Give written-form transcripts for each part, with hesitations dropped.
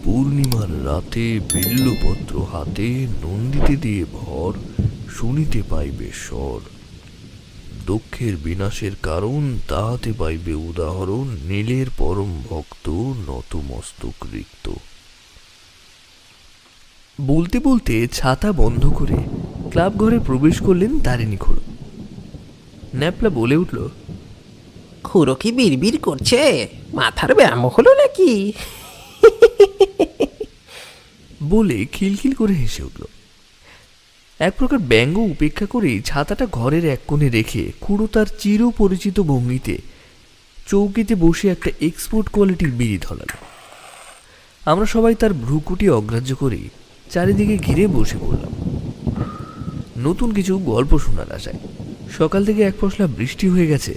পূর্ণিমার রাতে বিল্লপত্র হাতে, নন্দিতে দিয়ে ভর, শুনিতে পাইবে স্বর। দুঃখের বিনাশের কারণ, তাহাতে পাইবে উদাহরণ। নীলের পরম ভক্ত, নতমস্তক রিক্ত। বলতে বলতে ছাতা বন্ধ করে ক্লাব ঘরে প্রবেশ করলেন তারিণী খুড়ো। ন্যাপলা বলে উঠল, খুড়ো কি বিড়বিড় করছে? মাথার ব্যায়াম হলো নাকি? বলে খিলখিল করে হেসে উঠল। এক প্রকার ব্যঙ্গ উপেক্ষা করেই ছাতাটা ঘরের এক কোণে রেখে খুড়ো তার চিরপরিচিত ভঙ্গিতে চৌকিতে বসে একটা এক্সপোর্ট কোয়ালিটির বিড়ি ধরাল। আমরা সবাই তার ভ্রুকুটি অগ্রাহ্য করেই চারিদিকে ঘিরে বসে পড়লাম নতুন কিছু গল্প শোনার আশায়। সকাল থেকে এক পশলা বৃষ্টি হয়ে গেছে,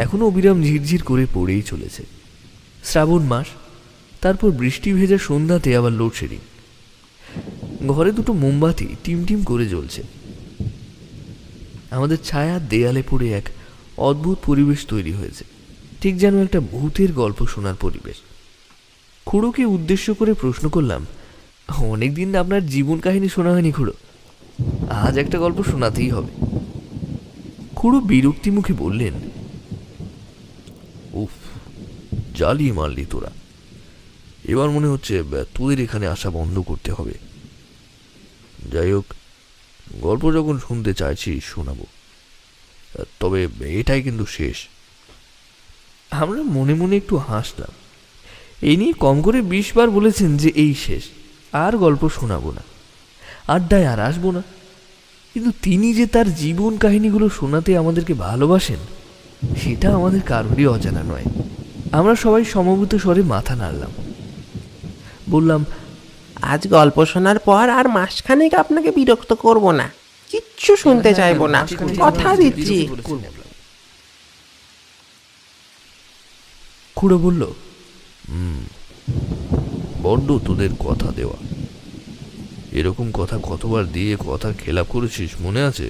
এখনো অবিরাম ঝিরঝির করে পড়েই চলেছে। শ্রাবণ মাস, তারপর বৃষ্টি ভেজা সন্ধ্যাতে আবার লোডশেডিং। ঘরে দুটো মোমবাতি টিমটিম করে জ্বলছে। আমাদের ছায়া দেয়ালে পড়ে এক অদ্ভুত পরিবেশ তৈরি হয়েছে, ঠিক যেন একটা ভূতের গল্প শোনার পরিবেশ। খুড়োকে উদ্দেশ্য করে প্রশ্ন করলাম, অনেকদিন আপনার জীবন কাহিনী শোনা হয়নি খুড়ো, আজ একটা গল্প শোনাতেই হবে। খুড়ো বিরক্তি মুখে বললেন, উফ, জ্বালিয়ে মারলি তোরা। এবার মনে হচ্ছে তোদের এখানে আসা বন্ধ করতে হবে। যাই হোক, গল্প যখন শুনতে চাইছি শোনাবো, তবে এটাই কিন্তু শেষ। আমরা মনে মনে একটু হাসলাম। এই নিয়ে কম করে 20 বার বলেছেন যে এই শেষ, আর গল্প শোনাবো না, আড্ডায় আর আসবো না। কিন্তু তিনি যে তার জীবন কাহিনীগুলো শোনাতে আমাদেরকে ভালোবাসেন, সেটা আমাদের কারোরই অজানা নয়। আমরা সবাই সমবেত স্বরে মাথা নাড়লাম। বললাম, আজ গল্প শোনার পর আর মাসখানেক আপনাকে বিরক্ত করব না, কিচ্ছু শুনতে চাইবো না, কথা দিচ্ছি। খুড়ো বলল, বড্ড তোদের কথা দেওয়া। এরকম কথা কতবার দিয়ে কথা খেলাপ করেছিস মনে আছে?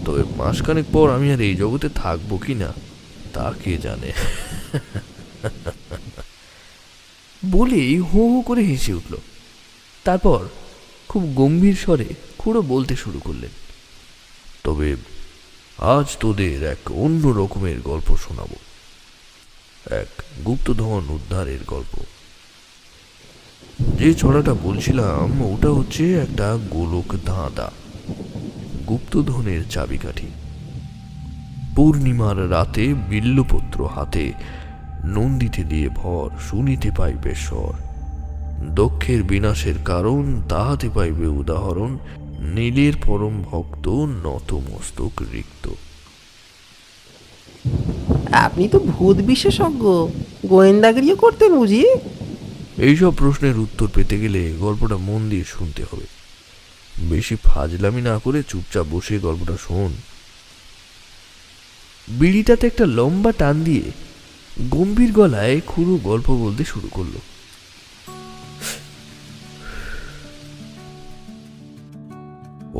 তবে মাসখানেক পর আমি আর এই জগতে থাকবো কি না তা কে জানে। বলেই হো হো করে হেসে উঠল। তারপর খুব গম্ভীর স্বরে খুড়ো বলতে শুরু করলেন, তবে আজ তোদের এক অন্য রকমের গল্প শোনাবো, এক গুপ্তধন উদ্ধারের গল্প। যে ছড়াটা বলছিলাম ওটা হচ্ছে একটা গোলক ধাঁধা, গুপ্তধনের চাবিকাঠি। পূর্ণিমার রাতে বিল্লপত্র হাতে, নন্দিতে দিয়ে ভর, শুনিতে পাইবে স্বর। দুঃখের বিনাশের কারণ, তাহাতে পাইবে উদাহরণ। নীলের পরম ভক্ত, নতমস্তক রিক্ত। আপনি তো ভূত বিশেষজ্ঞ, গোয়েন্দাগিরিও করতেন বুঝি? এইসব প্রশ্নের উত্তর পেতে গেলে গল্পটা মন দিয়ে শুনতে হবে। বেশি ফাজলামি না করে চুপচাপ বসে গল্পটা শোন। বিড়িটাতে একটা লম্বা টান দিয়ে গম্ভীর গলায় খুড়ো গল্প বলতে শুরু করলো।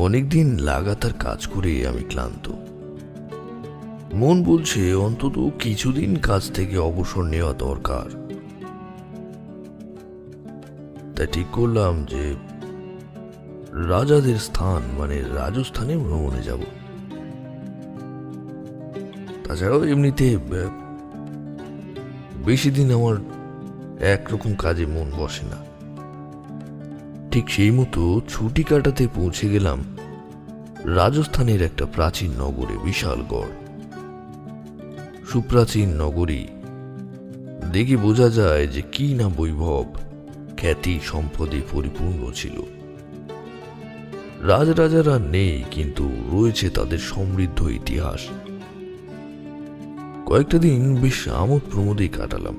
অনেকদিন লাগাতার কাজ করে আমি ক্লান্ত। মন বলছে অন্তত কিছুদিন কাজ থেকে অবসর নেওয়া দরকার। তাই ঠিক করলাম যে রাজাদের স্থান মানে রাজস্থানে ভ্রমণে যাব। তাছাড়াও এমনিতে বেশি দিন আমার একরকম কাজে মন বসে না। ঠিক সেই মতো ছুটি কাটাতে পৌঁছে গেলাম রাজস্থানের একটা প্রাচীন নগরে, বিশালগড়। সুপ্রাচীন নগরী, দেখে বোঝা যায় যে কি না বৈভব, খ্যাতি, সম্পদে পরিপূর্ণ ছিল। রাজরাজারা নেই, কিন্তু রয়েছে তাদের সমৃদ্ধ ইতিহাস। কয়েকটা দিন বেশ আমোদ প্রমোদেই কাটালাম।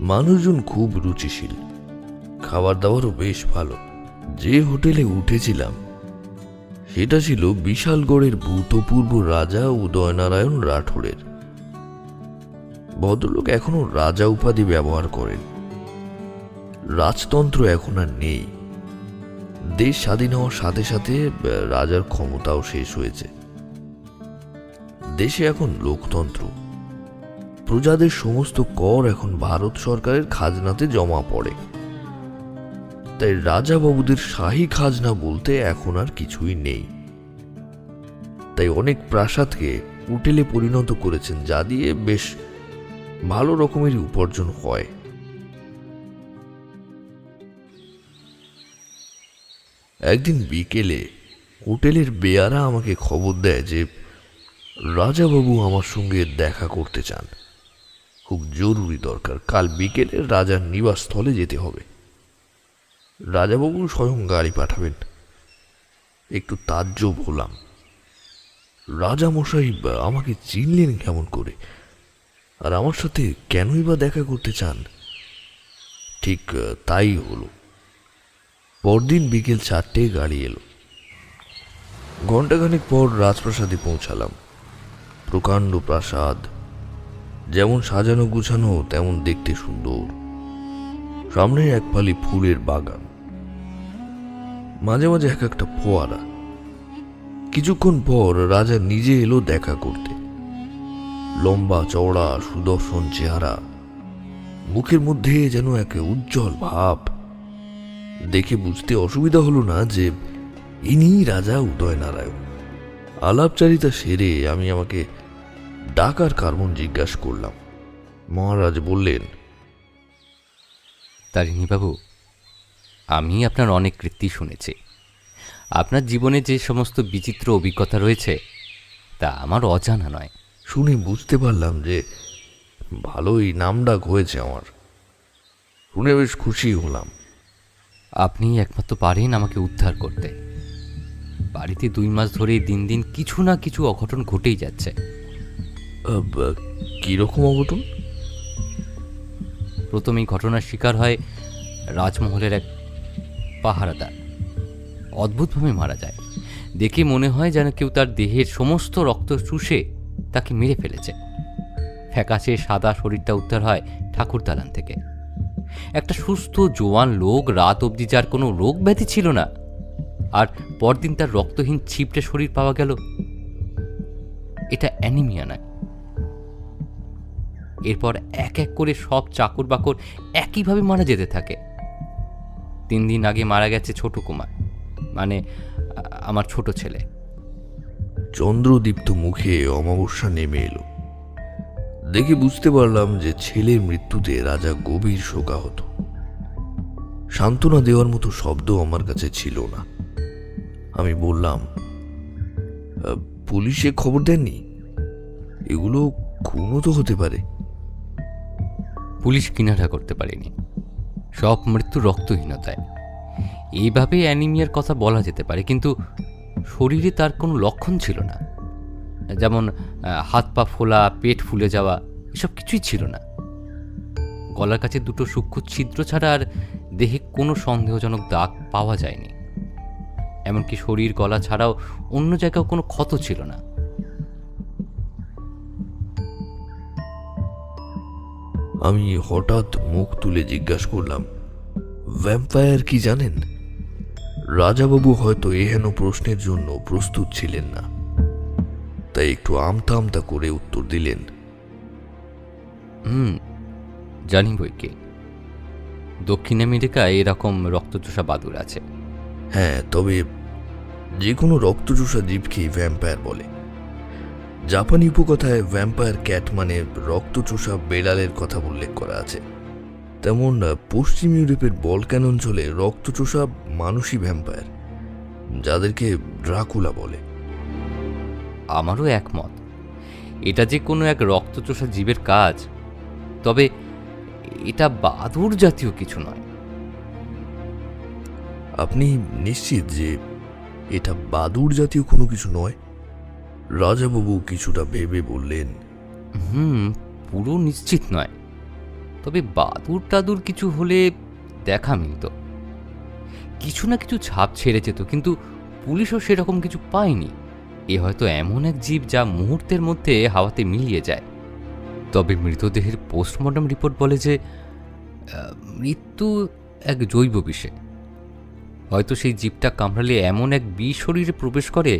মানুষজন খুব রুচিশীল, খাবার দাবারও বেশ ভালো। যে হোটেলে উঠেছিলাম সেটা ছিল বিশালগড়ের ভূতপূর্ব রাজা উদয়নারায়ণ রাঠোরের। ভদ্রলোক এখনো রাজা উপাধি ব্যবহার করেন। রাজতন্ত্র এখন আর নেই। দেশ স্বাধীন হওয়ার সাথে সাথে রাজার ক্ষমতাও শেষ হয়েছে। দেশে এখন লোকতন্ত্র, প্রজাদের সমস্ত কর এখন ভারত সরকারের খাজনাতে জমা পড়ে। তাই রাজা বাবুদের শাহী খাজনা বলতে এখন আর কিছুই নেই। তাই অনেক প্রাসাদকে হোটেলে পরিণত করেছেন, যা দিয়ে বেশ ভালো রকমেরই উপার্জন হয়। একদিন বিকেলে হোটেলের বেয়ারা আমাকে খবর দেয় যে রাজাবাবু আমার সঙ্গে দেখা করতে চান। খুব জরুরি দরকার, কাল বিকেলে রাজার নিবাসস্থলে যেতে হবে। রাজাবাবু স্বয়ং গাড়ি পাঠাবেন। একটু তাজ্জব হলাম, রাজামশাই আমাকে চিনলেন কেমন করে, আর আমার সাথে কেনই বা দেখা করতে চান? ঠিক তাই হলো। পরদিন বিকেল 4টেয় গাড়ি এলো। ঘণ্টাখানেক পর রাজপ্রাসাদে পৌঁছালাম। প্রকাণ্ড প্রাসাদ, যেমন সাজানো গুছানো তেমন দেখতে সুন্দর। সামনে এক ফালি ফুলের বাগান, মাঝে মাঝে এক একটা ফোয়ারা। কিছুক্ষণ পর রাজা নিজে এলো দেখা করতে। লম্বা চওড়া সুদর্শন চেহারা, মুখের মধ্যে যেন এক উজ্জ্বল ভাব। দেখে বুঝতে অসুবিধা হলো না যে ইনিই রাজা উদয়নারায়ণ। আলাপচারিতা সেরে আমি আমাকে ডাকার কারণ জিজ্ঞাসা করলাম। মহারাজ বললেন, তারিণীবাবু, আমি আপনার অনেক কীর্তি শুনেছি। আপনার জীবনে যে সমস্ত বিচিত্র অভিজ্ঞতা রয়েছে তা আমার অজানা নয়। শুনে বুঝতে পারলাম যে ভালোই নামডাক হয়েছে আমার। শুনে বেশ খুশি হলাম। আপনি একমাত্র পারেন আমাকে উদ্ধার করতে। বাড়িতে 2 মাস ধরেই দিন দিন কিছু না কিছু অঘটন ঘটেই যাচ্ছে। কিরকম অঘটন? প্রথমেই ঘটনার শিকার হয় রাজমহলের এক পাহারাদার। অদ্ভুতভাবে মারা যায়। দেখে মনে হয় যেন কেউ তার দেহের সমস্ত রক্ত চুষে তাকে মেরে ফেলেছে। ফ্যাকাশে সাদা শরীরটা উদ্ধার হয় ঠাকুর দালান থেকে। একটা সুস্থ জোয়ান লোক, রাত অবধি যার কোনো রোগ ব্যাধি ছিল না, আর পরদিন তার রক্তহীন ছিপটে শরীর পাওয়া গেল। এটা অ্যানিমিয়া নয়। এরপর এক এক করে সব চাকর বাকর একইভাবে মারা যেতে থাকে। 3 দিন আগে মারা গেছে ছোট কুমার, মানে আমার ছোট ছেলে। চন্দ্রদীপ্ত মুখে অমাবস্যা নেমে এলো। দেখে বুঝতে পারলাম যে ছেলের মৃত্যুতে রাজা গভীর শোকাহত। সান্ত্বনা দেওয়ার মতো শব্দ আমার কাছে ছিল না। আমি বললাম, পুলিশে খবর দেননি? এগুলো খুনও তো হতে পারে। পুলিশ কিনারা করতে পারেনি। সব মৃত্যু রক্তহীনতায়। এইভাবে অ্যানিমিয়ার কথা বলা যেতে পারে, কিন্তু শরীরে তার কোনো লক্ষণ ছিল না। যেমন হাত পা ফোলা, পেট ফুলে যাওয়া, এসব কিছুই ছিল না। গলার কাছে 2টো সূক্ষ্ম ছিদ্র ছাড়া আর দেহে কোনো সন্দেহজনক দাগ পাওয়া যায়নি। এমনকি শরীর, গলা ছাড়াও অন্য জায়গাও কোনো ক্ষত ছিল না। আমি হঠাৎ মুখ তুলে জিজ্ঞাসা করলাম, ভ্যাম্পায়ার কি জানেন? রাজাবাবু হয়তো এহেন প্রশ্নের জন্য প্রস্তুত ছিলেন না, তাই একটু আমতা আমতা করে উত্তর দিলেন, জানি বইকে। দক্ষিণ আমেরিকায় এরকম রক্তচোষা বাদুর আছে। হ্যাঁ, তবে যে কোনো রক্তচোষা জীবকেই ভ্যাম্পায়ার বলে। জাপানি উপকথায় ভ্যাম্পায়ার ক্যাট মানে রক্তচোষা বেড়ালের কথা উল্লেখ করা আছে। তেমন পশ্চিম ইউরোপের বলকান অঞ্চলে রক্তচোষা মানুষই ভ্যাম্পায়ার, যাদেরকে ড্রাকুলা বলে। আমারও একমত। এটা যে কোনো এক রক্তচোষা জীবের কাজ, তবে এটা বাদুর জাতীয় কিছু নয়। আপনি নিশ্চিত যে এটা বাদুর জাতীয় কোনো কিছু নয়? রাজাবাবু কিছুটা ভেবে বললেন, পুরো নিশ্চিত নয়, তবে বাদুর টাদুর কিছু হলে দেখা মিলত। কিছু না কিছু ছাপ ছেড়ে যেত, কিন্তু পুলিশও সেরকম কিছু পায়নি। এ হয়তো এমন এক জীব যা মুহূর্তের মধ্যে হাওয়াতে মিলিয়ে যায়। তবে মৃতদেহের পোস্টমর্টম রিপোর্ট বলে যে মৃত্যু এক জৈব বিষে। হয়তো সেই জীবটা কামড়ালে এমন এক বিষ শরীরে প্রবেশ করে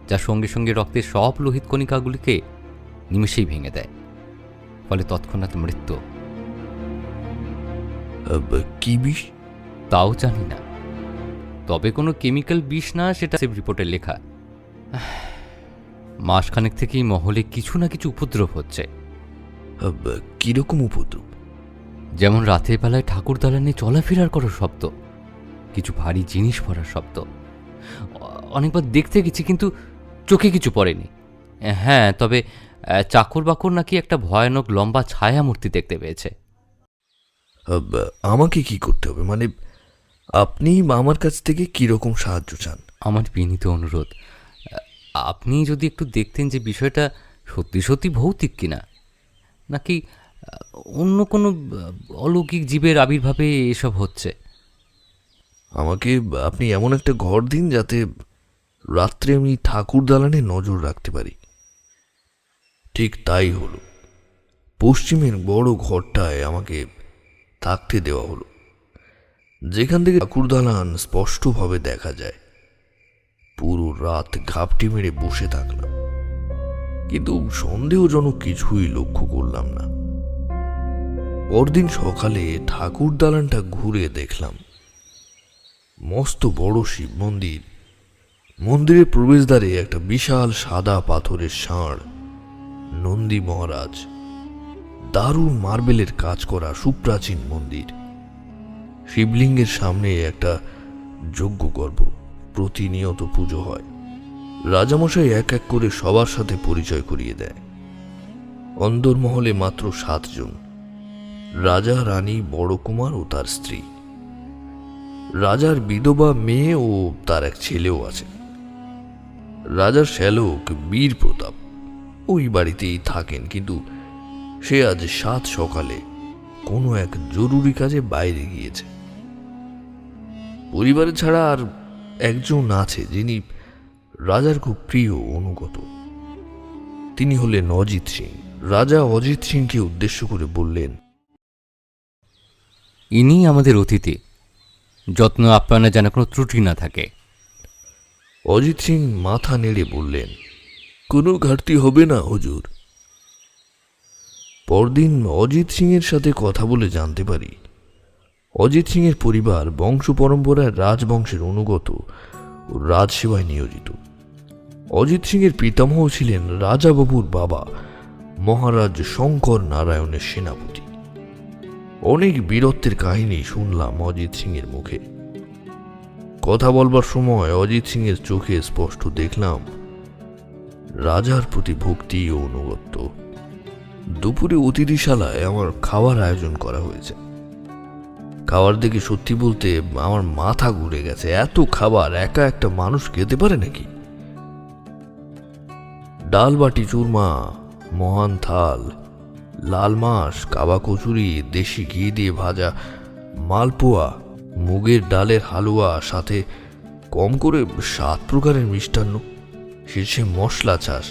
যা সঙ্গে সঙ্গে রক্তের সব লোহিত কণিকাগুলিকে নিমেষেই ভেঙে দেয়। ফলে তৎক্ষণাৎ মৃত্যু। কি বিষ? তাও জানি না, তবে কোনো কেমিক্যাল বিষ না, সেটা রিপোর্টে লেখা। মাসখানেক থেকেই মহলে কিছু না কিছু উপদ্রব হচ্ছে। কিরকম উপদ্রব? যেমন রাতের বেলায় ঠাকুর দালানে চলাফেরার করার শব্দ, কিছু ভারী জিনিস পড়ার শব্দ। অনেকবার দেখতে গেছি কিন্তু চোখে কিছু পড়েনি। হ্যাঁ, তবে চাকর বাকর নাকি একটা ভয়ানক লম্বা ছায়া মূর্তি দেখতে পেয়েছে। আমাকে কি করতে হবে? মানে আপনি আমার কাছ থেকে কিরকম সাহায্য চান? আমার বিনীত অনুরোধ, আপনি যদি একটু দেখতেন যে বিষয়টা সত্যি সত্যি ভৌতিক কিনা, নাকি অন্য কোনো অলৌকিক জীবের আবির্ভাবে এসব হচ্ছে। আমাকে আপনি এমন একটা ঘর দিন যাতে রাত্রে আমি ঠাকুর দালানে নজর রাখতে পারি। ঠিক তাই হলো। পশ্চিমের বড় ঘরটায় আমাকে থাকতে দেওয়া হলো, যেখান থেকে ঠাকুর দালান স্পষ্টভাবে দেখা যায়। পুরো রাত ঘাপটি মেরে বসে থাকলাম, কিন্তু সন্দেহজনক কিছুই লক্ষ্য করলাম না। পরদিন সকালে ঠাকুর দালানটা ঘুরে দেখলাম মস্ত বড় শিব মন্দির। মন্দিরের প্রবেশদ্বারে একটা বিশাল সাদা পাথরের ষাঁড়, নন্দী মহারাজ, দারুণ মার্বেলের কাজ করা সুপ্রাচীন মন্দির। শিবলিঙ্গের সামনে একটা যজ্ঞগর্ভ, প্রতিনিয়ত পুজো হয়। রাজামশাই এক এক করে সবার সাথে পরিচয় করিয়ে দেয়। অন্দরমহলে মাত্র 7 জন, রাজা, রানী, বড় কুমার ও তার স্ত্রী। রাজার বিধবা মেয়ে ও তার এক ছেলেও আছে। রাজার শ্যালক বীর প্রতাপ ওই বাড়িতেই থাকেন, কিন্তু সে আজ 7 সকালে কোনো এক জরুরি কাজে বাইরে গিয়েছে। পরিবারে ছাড়া আর একজন আছে যিনি রাজার খুব প্রিয় অনুগত। তিনি হলেন অজিত সিং। রাজা অজিত সিংকে উদ্দেশ্য করে বললেন, ইনি আমাদের অতিথি, যত্ন আপ্যায়নে যেন কোনো ত্রুটি না থাকে। অজিত সিং মাথা নেড়ে বললেন, কোনো ঘাটতি হবে না হুজুর। পরদিন অজিত সিংয়ের সাথে কথা বলে জানতে পারি অজিত সিংয়ের পরিবার বংশ পরম্পরায় রাজবংশের অনুগত ও রাজসেবায় নিয়োজিত। অজিত সিংয়ের পিতামহ ছিলেন রাজাবাবুর বাবা মহারাজ শঙ্কর নারায়ণের সেনাপতি। অনেক বীরত্বের কাহিনী শুনলাম অজিত সিংয়ের মুখে। কথা বলবার সময় অজিত সিংয়ের চোখে স্পষ্ট দেখলাম রাজার প্রতি ভক্তি ও অনুগত্য। দুপুরে অতিথিশালায় আমার খাওয়ার আয়োজন করা হয়েছে। খাবার দেখে সত্যি বলতে আমার মাথা ঘুরে গেছে। এত খাবার একা একটা মানুষ খেতে পারে নাকি? ডাল বাটি চুরমা, মহান থাল, লাল মাছ, কাবা কচুরি, দেশি ঘি দিয়ে ভাজা মালপোয়া, মুগের ডালের হালুয়া, সাথে কম করে 7 প্রকারের মিষ্টান্ন, শেষে মশলা চাষ।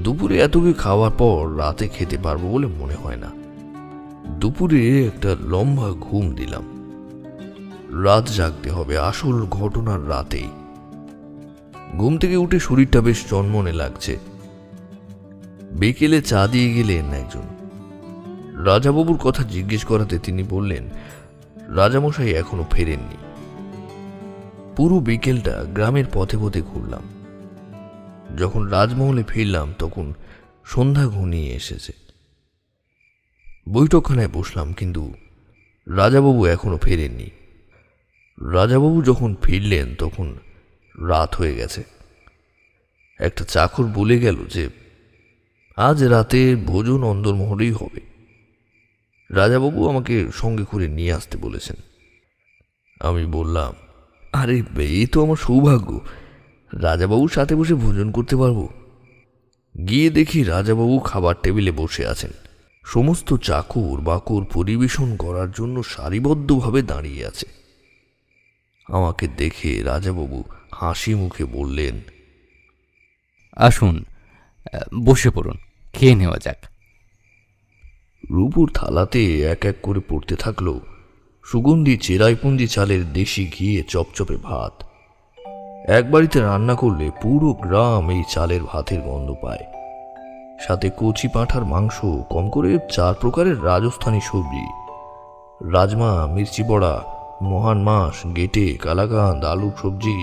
দুপুরে এত কিছু খাওয়ার পর রাতে খেতে পারবো বলে মনে হয় না। দুপুরে একটা লম্বা ঘুম দিলাম। রাত জাগতে হবে আসল ঘটনার রাতেই। ঘুম থেকে উঠে শরীরটা বেশ চনমনে লাগছে। বিকেলে চা দিয়ে গেলেন একজন। রাজাবাবুর কথা জিজ্ঞেস করাতে তিনি বললেন রাজামশাই এখনো ফেরেননি। পুরো বিকেলটা গ্রামের পথে পথে ঘুরলাম। যখন রাজমহলে ফিরলাম তখন সন্ধ্যা ঘনিয়ে এসেছে। বৈঠকখানায় বসলাম, কিন্তু রাজাবাবু এখনো ফেরেননি। রাজাবাবু যখন ফিরলেন তখন রাত হয়ে গেছে। একটা চাকর বলে গেল যে আজ রাতে ভোজন অন্দরমহলেই হবে। রাজাবাবু আমাকে সঙ্গে করে নিয়ে আসতে বলেছেন। আমি বললাম, আরে এ তো আমার সৌভাগ্য, রাজাবাবুর সাথে বসে ভোজন করতে পারবো। গিয়ে দেখি রাজাবাবু খাবার টেবিলে বসে আছেন। সমস্ত চাকর বাকর পরিবেশন করার জন্য সারিবদ্ধভাবে দাঁড়িয়ে আছে। আমাকে দেখে রাজাবাবু হাসি মুখে বললেন, আসুন, বসে পড়ুন, খেয়ে নেওয়া যাক। রূপুর থালাতে এক এক করে পড়তে থাকলো সুগন্ধি চেরাইপুঞ্জি চালের দেশি ঘিয়ে চপচপে ভাত। এক বাড়িতে রান্না করলে পুরো গ্রাম এই চালের ভাতের গন্ধ পায়। সাথে কচি পাঁঠার মাংস, কম করে 4 প্রকারের রাজস্থানী সবজি, রাজমা, মির্চি বড়া, মহান মাছ, গেটে, কালাকাঁদ, আলুর সবজি,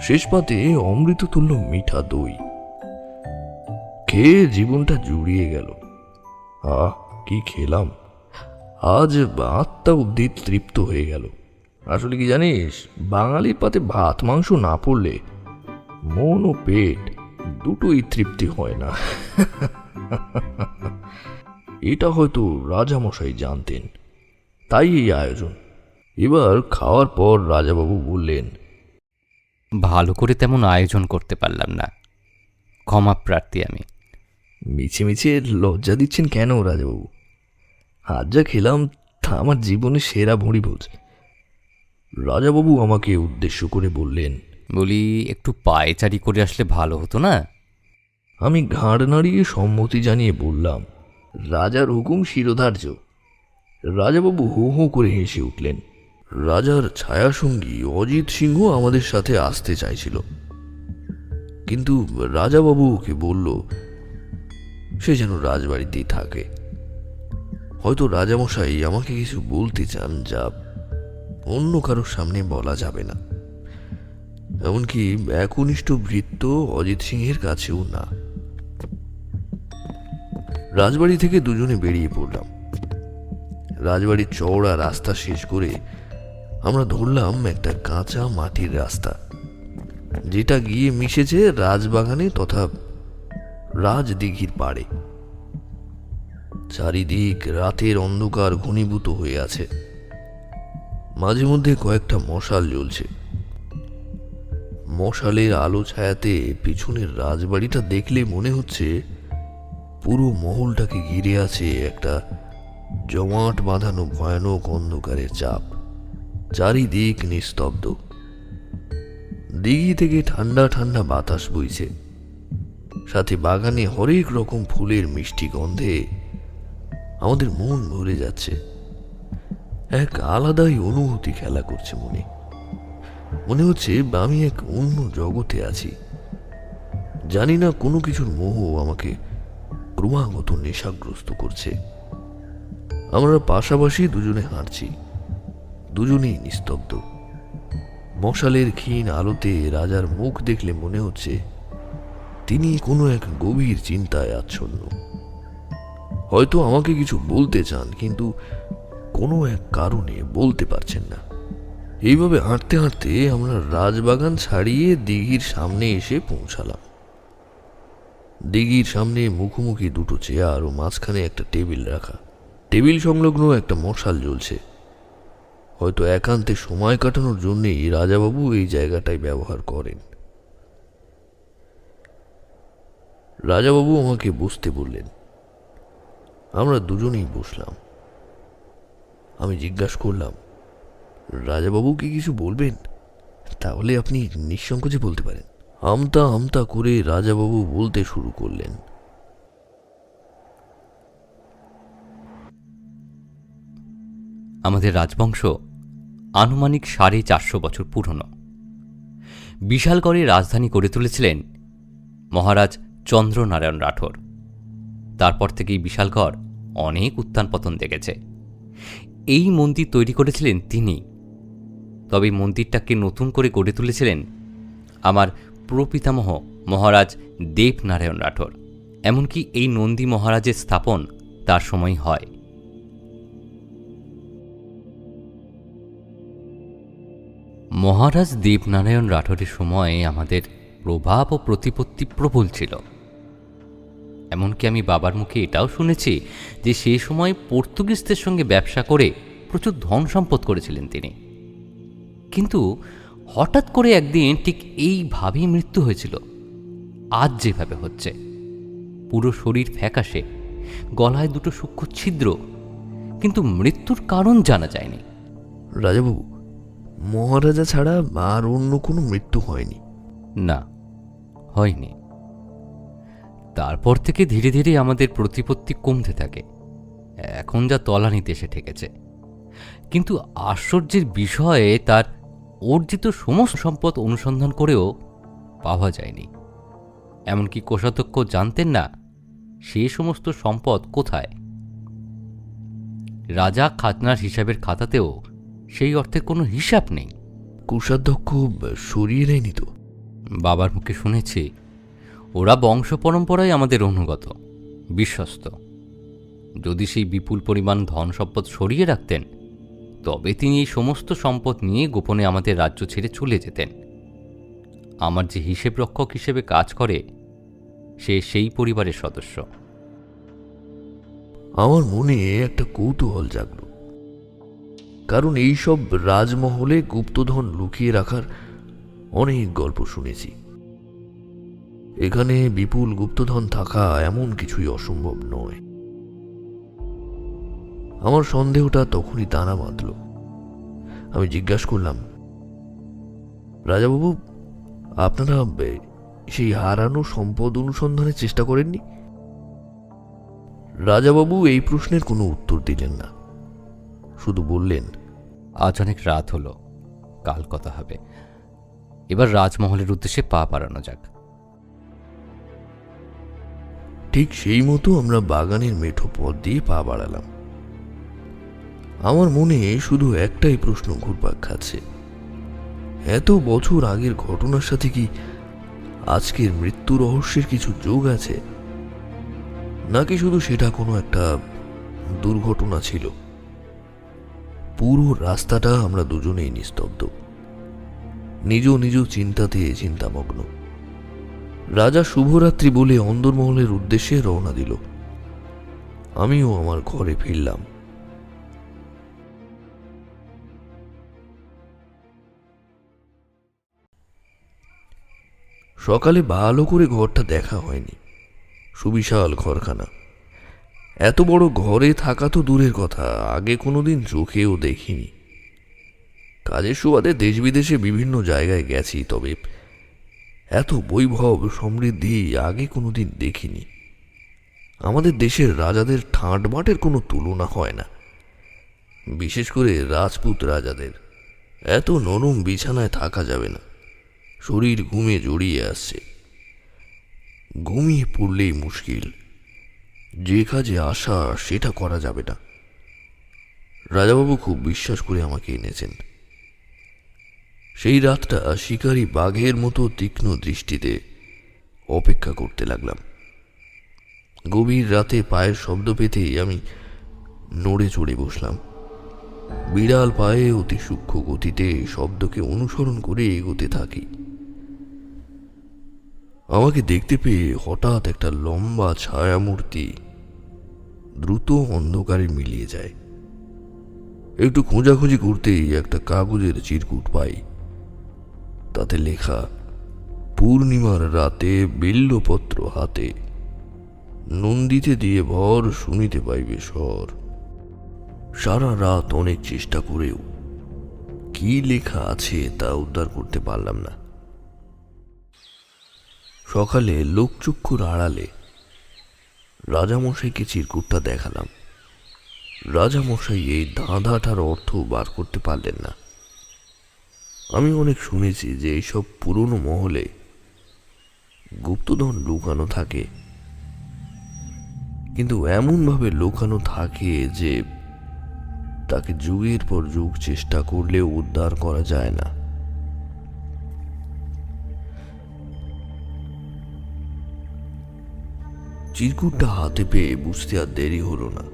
শেষ পাতে অমৃততুল্য মিঠা দই। খেয়ে জীবনটা জুড়িয়ে গেল। আহ, কি খেলাম! আজ আত্মা অব্দি তৃপ্ত হয়ে গেল। আসলে কি জানিস, বাঙালির পাতে ভাত মাংস না পড়লে মন ও পেট দুটোই তৃপ্তি হয় না। এটা হয়তো রাজামশাই জানতেন, তাই এই আয়োজন। এবার খাওয়ার পর রাজাবাবু বললেন, ভালো করে তেমন আয়োজন করতে পারলাম না, ক্ষমা প্রার্থী আমি। মিছে মিছে লজ্জা দিচ্ছেন কেন রাজাবাবু? আজ যা খেলাম তা আমার জীবনের সেরা ভুঁড়িভোজ। রাজাবাবু আমাকে উদ্দেশ্য করে বললেন। বলি, একটু পায়চারি করে আসলে ভালো হতো না? আমি ঘাড় নাড়িয়ে সম্মতি জানিয়ে বললাম, রাজার হুকুম শিরোধার্য। রাজাবাবু হো হো করে হেসে উঠলেন। রাজার ছায়াসঙ্গী অজিত সিংহ আমাদের সাথে আসতে চাইছিল, কিন্তু রাজাবাবু ওকে বলল সে যেন রাজবাড়িতেই থাকে। হয়তো রাজামশাই আমাকে কিছু বলতে চান যা অন্য কারোর সামনে বলা যাবে না, এমনকি একনিষ্ঠ ভৃত্য অজিত সিংহের কাছেও না। রাজবাড়ি থেকে দুজনে বেরিয়ে পড়লাম। রাজবাড়ির চওড়া রাস্তা শেষ করে আমরা ধরলাম একটা কাঁচা মাটির রাস্তা, যেটা গিয়ে মিশেছে রাজবাগানে তথা রাজদিঘির পাড়ে। চারিদিক রাতের অন্ধকার ঘনীভূত হয়ে আছে, মাঝে মধ্যে কয়েকটা মশাল জ্বলছে। মশালের আলো ছায়াতে পিছনের রাজবাড়িটা দেখলে মনে হচ্ছে পুরো মহলটাকে ঘিরে আছে একটা জমাট বাঁধানো ভয়ানক অন্ধকারের চাপ। চারিদিক নিস্তব্ধ। দিঘি থেকে ঠান্ডা ঠান্ডা বাতাস বইছে, সাথে বাগানে হরেক রকম ফুলের মিষ্টি গন্ধে আমাদের মন ভরে যাচ্ছে। এক আলাদাই অনুভূতি খেলা করছে মনে। মনে হচ্ছে আমি এক অন্য জগতে আছি। জানি না কোনো কিছুর মোহ আমাকে ক্রমাগত নেশাগ্রস্ত করছে। আমরা পাশাপাশি দুজনে হাঁটছি, দুজনেই নিস্তব্ধ। মশালের ক্ষীণ আলোতে রাজার মুখ দেখলে মনে হচ্ছে তিনি কোনো এক গভীর চিন্তায় আচ্ছন্ন। হয়তো আমাকে কিছু বলতে চান, কিন্তু কোনো এক কারণে বলতে পারছেন না। এইভাবে হাঁটতে হাঁটতে আমরা রাজবাগান ছাড়িয়ে দিঘির সামনে এসে পৌঁছালাম। দিঘির সামনে মুখোমুখি দুটো চেয়ার ও মাঝখানে একটা টেবিল রাখা। টেবিল সংলগ্ন একটা মশাল জ্বলছে। হয়তো একান্তে সময় কাটানোর জন্যই রাজাবাবু এই জায়গাটাই ব্যবহার করেন। রাজাবাবু আমাকে বসতে বললেন। আমরা দুজনেই বসলাম। আমি জিজ্ঞাসা করলাম, রাজাবাবু কি কিছু বলবেন? তাহলে আপনি নিঃসংকোচে বলতে পারেন। আমতা আমতা করে রাজাবাবু বলতে শুরু করলেন। আমাদের রাজবংশ আনুমানিক 450 বছর পুরনো। বিশালগড়ে রাজধানী করে তুলেছিলেন মহারাজ চন্দ্রনারায়ণ রাঠোর। তারপর থেকেই বিশালগড় অনেক উত্থান পতন দেখেছে। এই মন্দির তৈরি করেছিলেন তিনি। তবে মন্দিরটাকে নতুন করে গড়ে তুলেছিলেন আমার প্রপিতামহ মহারাজ দেবনারায়ণ রাঠোর। এমনকি এই নন্দী মহারাজের স্থাপন তার সময় হয়। মহারাজ দেবনারায়ণ রাঠোরের সময়ে আমাদের প্রভাব ও প্রতিপত্তি প্রবল ছিল। এমনকি আমি বাবার মুখে এটাও শুনেছি যে সেই সময় পর্তুগিজদের সঙ্গে ব্যবসা করে প্রচুর ধন সম্পদ করেছিলেন তিনি। কিন্তু হঠাৎ করে একদিন ঠিক এইভাবেই মৃত্যু হয়েছিল, আজ যেভাবে হচ্ছে। পুরো শরীর ফ্যাকাশে, গলায় দুটো সূক্ষ্ম ছিদ্র, কিন্তু মৃত্যুর কারণ জানা যায়নি। রাজাবাবু, মহারাজা ছাড়া আর অন্য কোনো মৃত্যু হয়নি? না, হয়নি। তারপর থেকে ধীরে ধীরে আমাদের প্রতিপত্তি কমতে থাকে। এখন যা তলানিতে এসে ঠেকেছে। কিন্তু আশ্চর্যের বিষয়ে তার অর্জিত সমস্ত সম্পদ অনুসন্ধান করেও পাওয়া যায়নি। এমনকি কোষাধ্যক্ষ জানতেন না সে সমস্ত সম্পদ কোথায়? রাজা খাজনার হিসাবের খাতাতেও সেই অর্থের কোনো হিসাব নেই। কোষাধ্যক্ষ সরিয়ে নেয়নি তো? বাবার মুখে শুনেছি ওরা বংশ পরম্পরায় আমাদের অনুগত, বিশ্বস্ত। যদি সেই বিপুল পরিমাণ ধন সম্পদ সরিয়ে রাখতেন, তবে তিনি এই সমস্ত সম্পদ নিয়ে গোপনে আমাদের রাজ্য ছেড়ে চলে যেতেন। আমার যে হিসেব রক্ষক হিসেবে কাজ করে, সে সেই পরিবারের সদস্য। আমার মনে একটা কৌতূহল জাগল, কারণ এইসব রাজমহলে গুপ্তধন লুকিয়ে রাখার অনেক গল্প শুনেছি। এখানে বিপুল গুপ্তধন থাকা এমন কিছুই অসম্ভব নয়। আমার সন্দেহটা তখনই দানা বাঁধল। আমি জিজ্ঞাসা করলাম, রাজাবাবু, আপনারা সেই হারানো সম্পদ অনুসন্ধানের চেষ্টা করেননি? রাজাবাবু এই প্রশ্নের কোনো উত্তর দিলেন না, শুধু বললেন, আজ অনেক রাত হলো, কাল কথা হবে। এবার রাজমহলের উদ্দেশ্যে পা বাড়ানো যাক। ঠিক সেই মতো আমরা বাগানের মেঠো পথ দিয়ে পা বাড়ালাম। আমার মনে শুধু একটাই প্রশ্ন ঘুরপাক খাচ্ছে, এত বছর আগের ঘটনার সাথে কি আজকের মৃত্যু রহস্যের কিছু যোগ আছে, নাকি শুধু সেটা কোনো একটা দুর্ঘটনা ছিল? পুরো রাস্তাটা আমরা দুজনেই নিস্তব্ধ, নিজ নিজ চিন্তাতে চিন্তামগ্ন। রাজা শুভরাত্রি বলে অন্দরমহলের উদ্দেশ্যে রওনা দিল। আমিও আমার ঘরে ফিরলাম। সকালে ভালো করে ঘরটা দেখা হয়নি। সুবিশাল ঘরখানা। এত বড় ঘরে থাকা তো দূরের কথা, আগে কোনোদিন চোখেও দেখিনি। কাজের সুবাদে দেশ বিদেশে বিভিন্ন জায়গায় গেছি, তবে এত বৈভব সমৃদ্ধি আগে কোনোদিন দেখিনি। আমাদের দেশের রাজাদের ঠাঁটবাটের কোনো তুলনা হয় না, বিশেষ করে রাজপুত রাজাদের। এত নরম বিছানায় থাকা যাবে না, শরীর ঘুমে জড়িয়ে আসছে। ঘুমিয়ে পড়লেই মুশকিল, যে কাজে আসা সেটা করা যাবে না। রাজাবাবু খুব বিশ্বাস করে আমাকে এনেছেন। সেই রাতটা শিকারী বাঘের মতো তীক্ষ্ণ দৃষ্টিতে অপেক্ষা করতে লাগলাম। গভীর রাতে পায়ের শব্দ পেতেই আমি নড়ে চড়ে বসলাম। বিড়াল পায়ে অতি সূক্ষ্ম গতিতে শব্দকে অনুসরণ করে এগোতে থাকি। আমাকে দেখতে পেয়ে হঠাৎ একটা লম্বা ছায়ামূর্তি দ্রুত অন্ধকারে মিলিয়ে যায়। একটু খোঁজাখুঁজি করতেই একটা কাগজের চিরকুট পাই। তাতে লেখা, পূর্ণিমার রাতে বিল্লপত্র হাতে, নন্দিতে দিয়ে ভর শুনিতে পাইবে স্বর। সারা রাত অনেক চেষ্টা করেও কি লেখা আছে তা উদ্ধার করতে পারলাম না। সকালে লোকচক্ষুর আড়ালে রাজামশাইকে চিরকুটটা দেখালাম। রাজামশাই এই ধাঁধাটার অর্থ বার করতে পারলেন না। আমি অনেক শুনেছি যে এইসব পুরনো মহলে গুপ্তধন লুকানো থাকে, কিন্তু এমনভাবে লুকানো থাকে যে তাকে যুগের পর যুগ চেষ্টা করলেও উদ্ধার করা যায় না। চিরকুটটা হাতে পেয়ে বুঝতে আর দেরি হলো না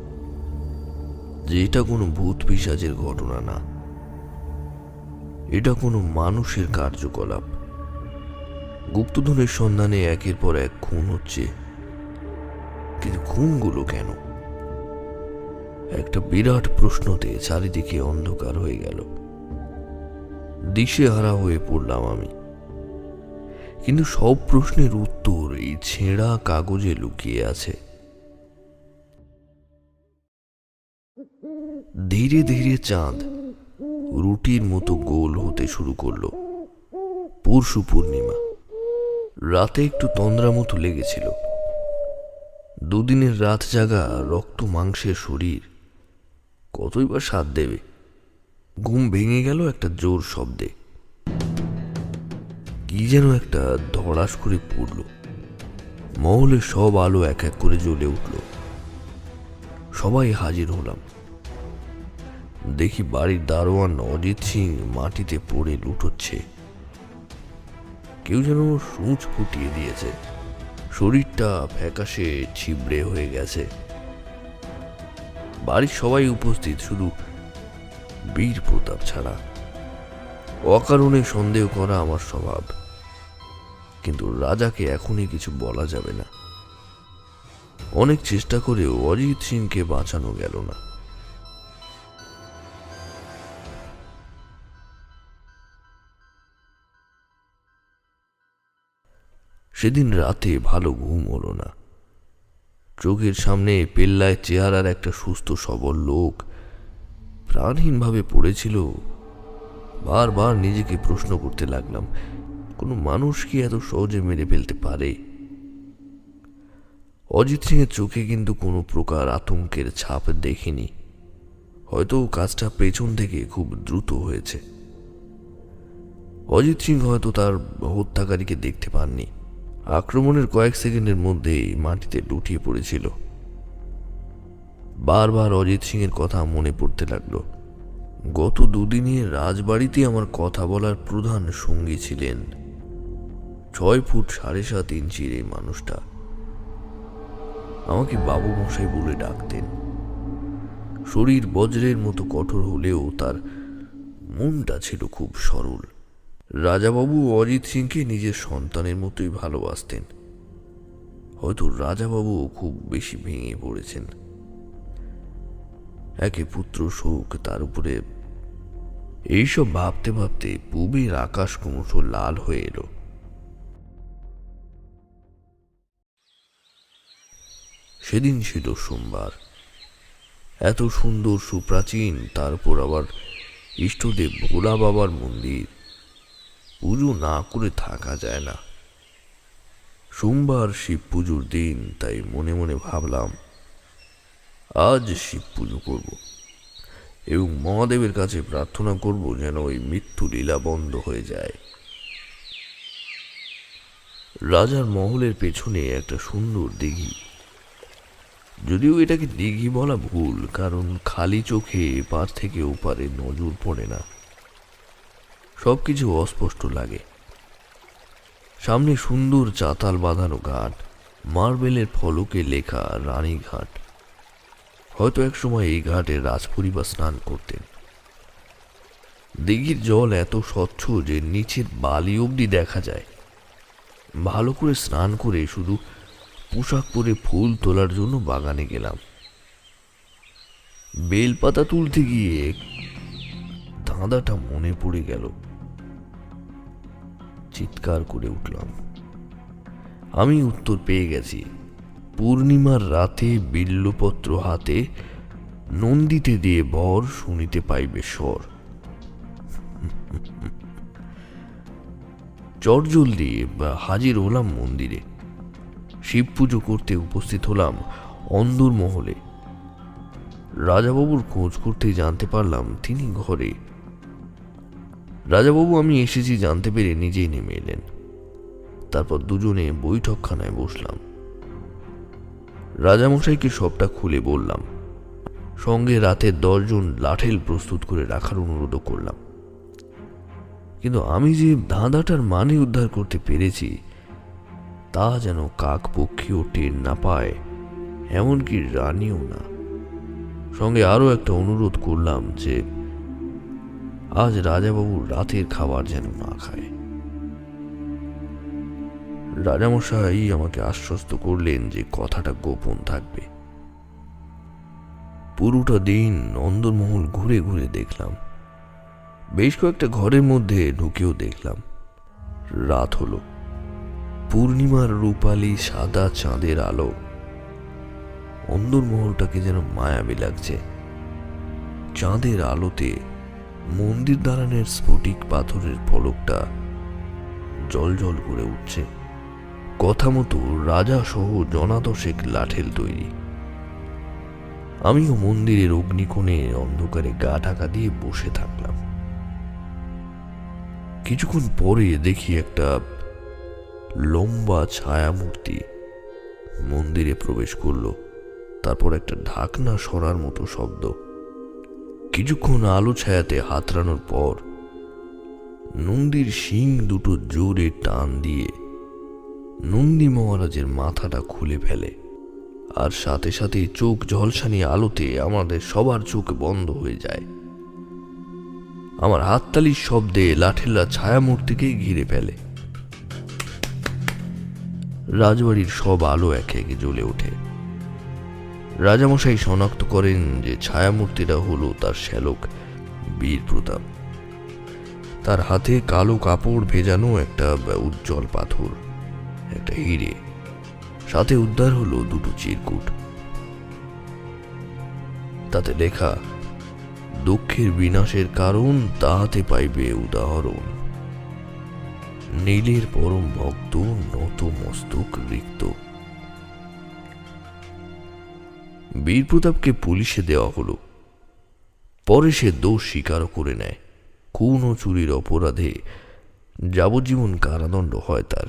যে এটা কোনো ভূত পিশাচের ঘটনা না, এটা কোনো মানুষের কার্যকলাপ। গুপ্তধনের সন্ধানে একের পর এক খুন হচ্ছে, কিন্তু খুনগুলো কেন? একটা বিরাট প্রশ্নতে চারিদিকে অন্ধকার হয়ে গেল। দিশেহারা হয়ে পড়লাম আমি। কিন্তু সব প্রশ্নের উত্তর এই ছেঁড়া কাগজে লুকিয়ে আছে। ধীরে ধীরে চাঁদ রুটির মতো গোল হতে শুরু করলো। পরশু পূর্ণিমা। রাতে একটু তন্দ্রা মতো লেগেছিল। দুদিনের রাত জাগা রক্ত মাংসের শরীর কতই বা স্বাদ দেবে। ঘুম ভেঙে গেল একটা জোর শব্দে। কি যেন একটা ধড়াস করে পড়ল। মহলের সব আলো এক এক করে জ্বলে উঠল। সবাই হাজির হলাম। দেখি বাড়ির দারোয়ান অজিত সিং মাটিতে পড়ে লুটোচ্ছে। কেউ যেন সূঁচ ফুটিয়ে দিয়েছে। শরীরটা ফ্যাকাশে ছিবড়ে হয়ে গেছে। বাড়ির সবাই উপস্থিত, শুধু বীর প্রতাপ ছাড়া। অকারণে সন্দেহ করা আমার স্বভাব, কিন্তু রাজাকে এখনই কিছু বলা যাবে না। অনেক চেষ্টা করেও অজিত সিংকে বাঁচানো গেল না। সেদিন রাতে ভালো ঘুম হলো না। চোখের সামনে পেল্লায় চেহারার একটা সুস্থ সবল লোক প্রাণহীনভাবে পড়েছিল। বারবার নিজেকে প্রশ্ন করতে লাগলাম, কোনো মানুষ কি এত সহজে মেরে ফেলতে পারে? অজিত সিংয়ের চোখে কিন্তু কোনো প্রকার আতঙ্কের ছাপ দেখিনি। হয়তো কাজটা পেছন থেকে খুব দ্রুত হয়েছে। অজিত সিং হয়তো তার হত্যাকারীকে দেখতে পাননি। আক্রমণের কয়েক সেকেন্ডের মধ্যেই মাটিতে লুটিয়ে পড়েছিল। বারবার অজিত সিংয়ের কথা মনে পড়তে লাগলো। গত দুদিনে রাজবাড়িতে আমার কথা বলার প্রধান সঙ্গী ছিলেন 6 ফুট 7.5 ইঞ্চির এই মানুষটা। আমাকে বাবু মশাই বলে ডাকতেন। শরীর বজ্রের মতো কঠোর হলেও তার মনটা ছিল খুব সরল। রাজাবাবু অজিত সিংকে নিজের সন্তানের মতোই ভালোবাসতেন। হয়তো রাজাবাবু খুব বেশি ভেঙে পড়েছেন। একে পুত্র শোক, তার উপরে এইসব ভাবতে ভাবতে পূবের আকাশ ক্রমশ লাল হয়ে এলো। সেদিন ছিল সোমবার। এত সুন্দর সুপ্রাচীন, তারপর আবার ইষ্টদেব ভোলা বাবার মন্দির, পুজো না করে থাকা যায় না। সোমবার শিব পুজোর দিন, তাই মনে মনে ভাবলাম আজ শিব পুজো করব এবং মহাদেবের কাছে প্রার্থনা করব যেন ওই মৃত্যু লীলা বন্ধ হয়ে যায়। রাজার মহলের পেছনে একটা সুন্দর দিঘি। যদিও এটাকে দিঘি বলা ভুল, কারণ খালি চোখে এপার থেকে ওপারে নজর পড়ে না, সবকিছু অস্পষ্ট লাগে। সামনে সুন্দর চাতাল বাঁধানো ঘাট, মার্বেলের ফলকে লেখা রানীঘাট। হয়তো এক সময় এই ঘাটে রাজপরিবার স্নান করতেন। দিঘির জল এত স্বচ্ছ যে নিচের বালি অবধি দেখা যায়। ভালো করে স্নান করে শুধু পোশাক পরে ফুল তোলার জন্য বাগানে গেলাম। বেলপাতা তুলতে গিয়ে ধাঁধাটা মনে পড়ে গেল। চিৎকার করে উঠলাম। আমি উত্তর পেয়ে গেছি। পূর্ণিমার রাতে বিল্লপত্র হাতে নন্দিতে দিয়ে বর শুনিতে পাইবে স্বর। চটজলদি হাজির হলাম মন্দিরে। শিব পুজো করতে উপস্থিত হলাম অন্দর মহলে। রাজাবাবুর খোঁজ করতে জানতে পারলাম তিনি ঘরে। রাজাবাবু আমি এসেছি জানতে পেরে নিজেই নেমে এলেন। তারপর দুজনে বৈঠকখানায় বসলাম। রাজামশাইকে সবটা খুলে বললাম। সঙ্গে রাতে 10 জন লাঠেল প্রস্তুত করে রাখার অনুরোধ করলাম। কিন্তু আমি যে ধাঁধাটার মানে উদ্ধার করতে পেরেছি তা যেন কাক পক্ষীও টের না পায়, এমনকি রানীও না। সঙ্গে আরো একটা অনুরোধ করলাম যে আজ রাজাবাবুর রাতের খাবার যেন না খায়। রাজামশাই আমাকে আশ্বস্ত করলেন যে কথাটা গোপন থাকবে। পুরোটা দিন অন্দরমহল ঘুরে ঘুরে দেখলাম। বেশ কয়েকটা ঘরের মধ্যে ঢুকেও দেখলাম। রাত হলো। পূর্ণিমার রূপালী সাদা চাঁদের আলো অন্দরমহলটাকে যেন মায়াবী লাগছে। চাঁদের আলোতে মন্দির দালানের স্ফটিক পাথরের ফলকটা জলজল করে উঠছে। কথা মতো রাজা সহ জনাদশেক লাঠেল তৈরি। আমিও মন্দিরের অগ্নিকোণে অন্ধকারে গা ঢাকা দিয়ে বসে থাকলাম। কিছুক্ষণ পরে দেখি একটা লম্বা ছায়ামূর্তি মন্দিরে প্রবেশ করলো। তারপর একটা ঢাকনা সরার মতো শব্দ। কিছুক্ষণ আলো ছায়াতে হাতড়ানোর পর নন্দীর শিং দুটো জোরে টান দিয়ে নন্দী মহারাজের মাথাটা খুলে ফেলে। আর সাথে সাথে চোখ ঝলসানি আলোতে আমাদের সবার চোখ বন্ধ হয়ে যায়। আমার হাততালির শব্দে লাঠেলা ছায়ামূর্তিকে ঘিরে ফেলে। রাজবাড়ির সব আলো একে একে জ্বলে ওঠে। রাজামশাই শনাক্ত করেন যে ছায়ামূর্তিটা হলো তার শ্যালক বীর প্রতাপ। তার হাতে কালো কাপড় ভেজানো একটা উজ্জ্বল পাথর, একটা হিরে, সাথে উদ্ধার হলো দুটো চিরকুট। তাতে লেখা, দুঃখের বিনাশের কারণ তাহাতে পাইবে উদাহরণ, নীলের পরম ভক্ত নত মস্তক রিক্ত। বীর প্রতাপকে পুলিশে দেওয়া হলো। পরে সে দোষ স্বীকারও করে নেয়। খুন ও চুরির অপরাধে যাবজ্জীবন কারাদণ্ড হয় তার।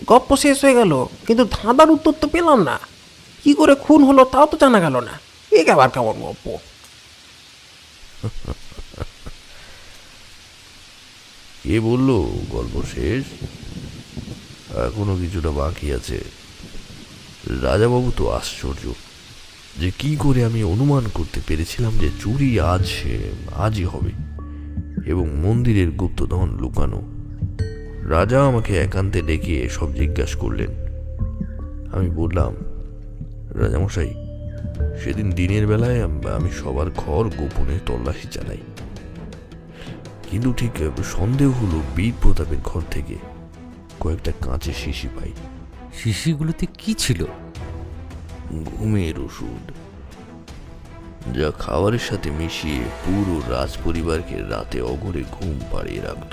গপ্প শেষ হয়ে গেল, কিন্তু ধাঁধার উত্তর তো পেলাম না। কি করে খুন হলো তাও তো জানা গেল না। এ আবার কেমন গপ্প? কে বললো গল্প শেষ? এখনো কিছুটা বাকি আছে। রাজাবাবু তো আশ্চর্য যে কি করে আমি অনুমান করতে পেরেছিলাম যে চুরি আজই হবে এবং মন্দিরের গুপ্তধন লুকানো। রাজা আমাকে একান্তে ডেকে সব জিজ্ঞাসা করলেন। আমি বললাম, রাজামশাই, সেদিন দিনের বেলায় আমি সবার ঘর গোপনে তল্লাশি চালাই, কিন্তু ঠিক সন্দেহ হলো বীর প্রতাপের ঘর থেকে কয়েকটা কাঁচের শিশি পাই। শিশিগুলোতে কি ছিল? ঘুমের ওষুধ, যা খাবারের সাথে মিশিয়ে পুরো রাজ পরিবারকে রাতে অঘরে ঘুম পাড়িয়ে রাখত,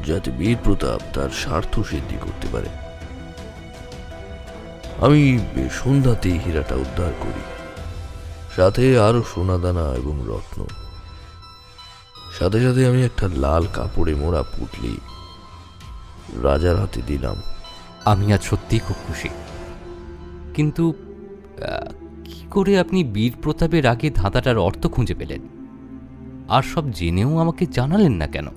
যাতে বীর প্রতাপ তার স্বার্থ সিদ্ধি করতে পারে। আমি সন্ধ্যাতে হীরাটা উদ্ধার করি, সাথে আরো সোনাদানা এবং রত্ন। সাথে সাথে আমি একটা লাল কাপড়ে মোড়া পুটলি রাজার হাতে দিলাম। আমি আজ সত্যিই খুব খুশি, কিন্তু কি করে আপনি বীর প্রতাপের আগে ধাঁধাটার অর্থ খুঁজে পেলেন? আর সব জেনেও আমাকে জানালেন না কেন?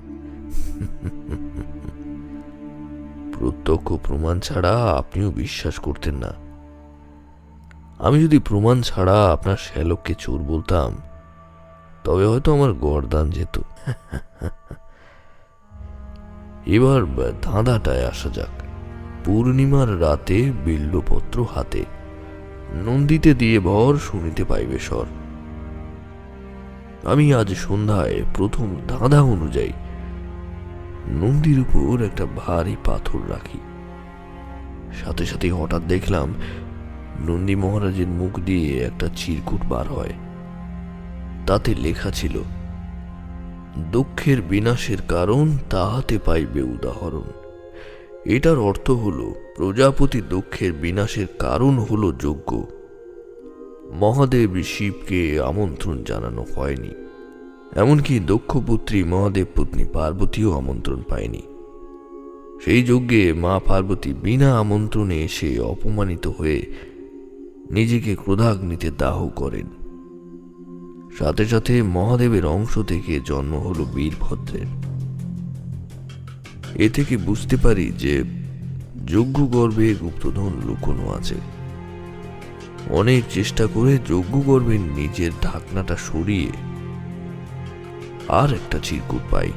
প্রত্যক্ষ প্রমাণ ছাড়া আপনিও বিশ্বাস করতেন না। আমি যদি প্রমাণ ছাড়া আপনার শ্যালককে চোর বলতাম, তবে হয়তো আমার গর্দান যেত। এবার ধাঁধাটায় আসা যাক। পূর্ণিমার রাতে বিল্বপত্র হাতে, নন্দীতে দিয়ে ভর শুনিতে পাইবে স্বর। আমি আজ সন্ধ্যায় প্রথম ধাঁধা অনুযায়ী নন্দীর উপর একটা ভারী পাথর রাখি। সাথে সাথে হঠাৎ দেখলাম নন্দী মহারাজের মুখ দিয়ে একটা চিরকুট বার হয়। তাতে লেখা ছিল, দুঃখের বিনাশের কারণ তাহাতে পাইবে উদাহরণ। এটার অর্থ হলো, প্রজাপতি দুঃখের বিনাশের কারণ হলো যজ্ঞ। মহাদেব শিবকে আমন্ত্রণ জানানো হয়নি, এমনকি দক্ষপুত্রী মহাদেব পত্নী পার্বতীও আমন্ত্রণ পায়নি। সেই যজ্ঞে মা পার্বতী বিনা আমন্ত্রণে এসে অপমানিত হয়ে নিজেকে ক্রোধাগ্নিতে দাহ করেন। সাথে সাথে মহাদেবের অংশ থেকে জন্ম হলো বীরভদ্রের। এ থেকে বুঝতে পারি যে যজ্ঞ গর্ভে গুপ্তধন লুকোনো আছে। অনেক চেষ্টা করে যজ্ঞ গর্ভের নিজের ঢাকনাটা সরিয়ে আর একটা চিরকুট পাই।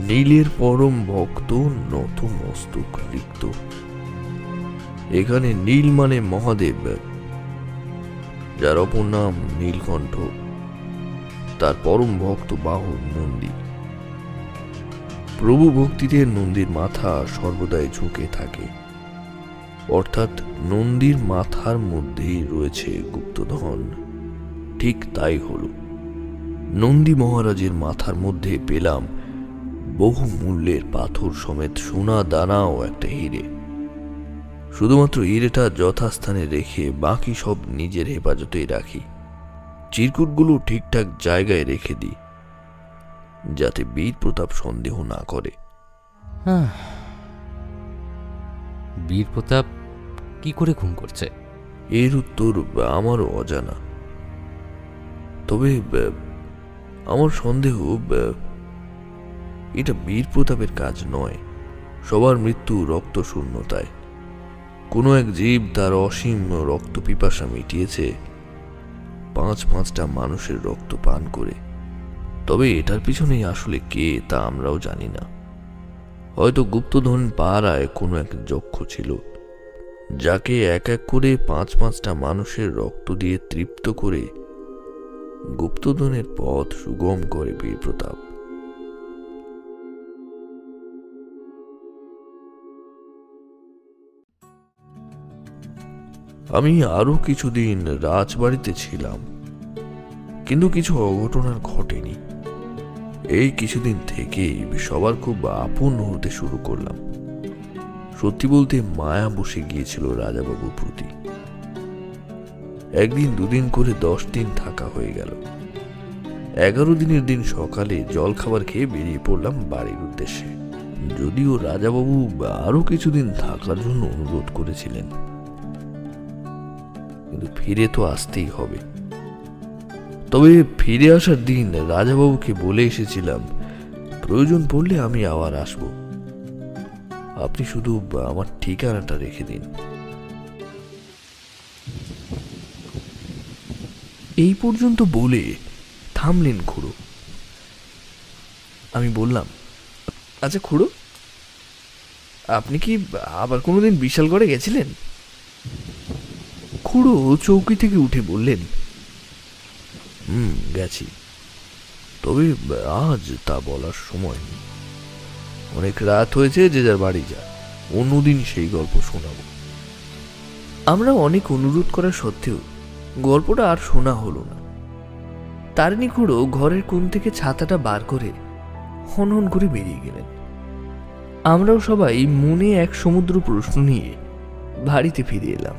নীলের পরম ভক্ত নত মস্তক রিক্ত। এখানে নীল মানে মহাদেব, যার অপর নাম নীলকণ্ঠ, তার পরম ভক্ত বাহন নন্দী। প্রভু ভক্তিতে নন্দীর মাথা সর্বদাই ঝুঁকে থাকে, অর্থাৎ নন্দীর মাথার মধ্যেই রয়েছে গুপ্তধন। ঠিক তাই হল। নন্দী মহারাজের মাথার মধ্যে পেলাম বহু মূল্যের পাথর সমেত সোনা দানা ও একটা হিরে। শুধুমাত্র হিরেটা যথাস্থানে রেখে বাকি সব নিজের হেফাজতেই রাখি। চিরকুটগুলো ঠিকঠাক জায়গায় রেখে দিই, যাতে বীর প্রতাপ সন্দেহ না করে। বীর প্রতাপ কি করে খুন করছে? এর উত্তর আমারও অজানা। তবে আমার সন্দেহ এটা বীর প্রতাপের কাজ নয়। সবার মৃত্যু রক্ত শূন্যতায়। কোনো এক জীব তার অসীম রক্ত পিপাসা মিটিয়েছে 5-5টা মানুষের রক্ত পান করে। তবে এটার পিছনে আসলে কে তা আমরাও জানি না। হয়তো গুপ্তধন পাড়ায় কোনো এক যক্ষ ছিল, যাকে এক এক করে 5-5টা মানুষের রক্ত দিয়ে তৃপ্ত করে গুপ্তধনের পথ সুগম করে বীর প্রতাপ। আমি আরো কিছুদিন রাজবাড়িতে ছিলাম, কিন্তু কিছু অঘটন আর ঘটেনি। এই কিছুদিন থেকেই সবার খুব আপন হতে শুরু করলাম। সত্যি বলতে মায়া বসে গিয়েছিল রাজাবাবুর প্রতি। একদিন দুদিন করে 10 দিন থাকা হয়ে গেল। 11 দিনের দিন সকালে জল খাবার খেয়ে বেরিয়ে পড়লাম বাড়ির উদ্দেশ্যে। যদিও রাজাবাবু আরো কিছুদিন থাকার জন্য অনুরোধ করেছিলেন, কিন্তু ফিরে তো আসতেই হবে। তবে ফিরে আসার দিন রাজাবাবুকে বলে এসেছিলাম, প্রয়োজন পড়লে আমি আবার আসব, আপনি শুধু আমার ঠিকানাটা রেখে দিন। এই পর্যন্ত বলে থামলেন খুড়ো। আমি বললাম, আচ্ছা খুড়ো, আপনি কি আবার কোনোদিন বিশালগড়ে গেছিলেন? খুড়ো চৌকি থেকে উঠে বললেন, গেছি, তবে আজ তা বলার সময় নেই। অনেক রাত হয়েছে, যে যার বাড়ি যা, অন্যদিন সেই গল্প শোনাবো। আমরা অনেক অনুরোধ করা সত্ত্বেও গল্পটা আর শোনা হলো না। তারিণী খুড়ো ঘরের কোণ থেকে ছাতাটা বার করে হনহন করে বেরিয়ে গেলেন। আমরাও সবাই মনে এক সমুদ্র প্রশ্ন নিয়ে বাড়িতে ফিরে এলাম।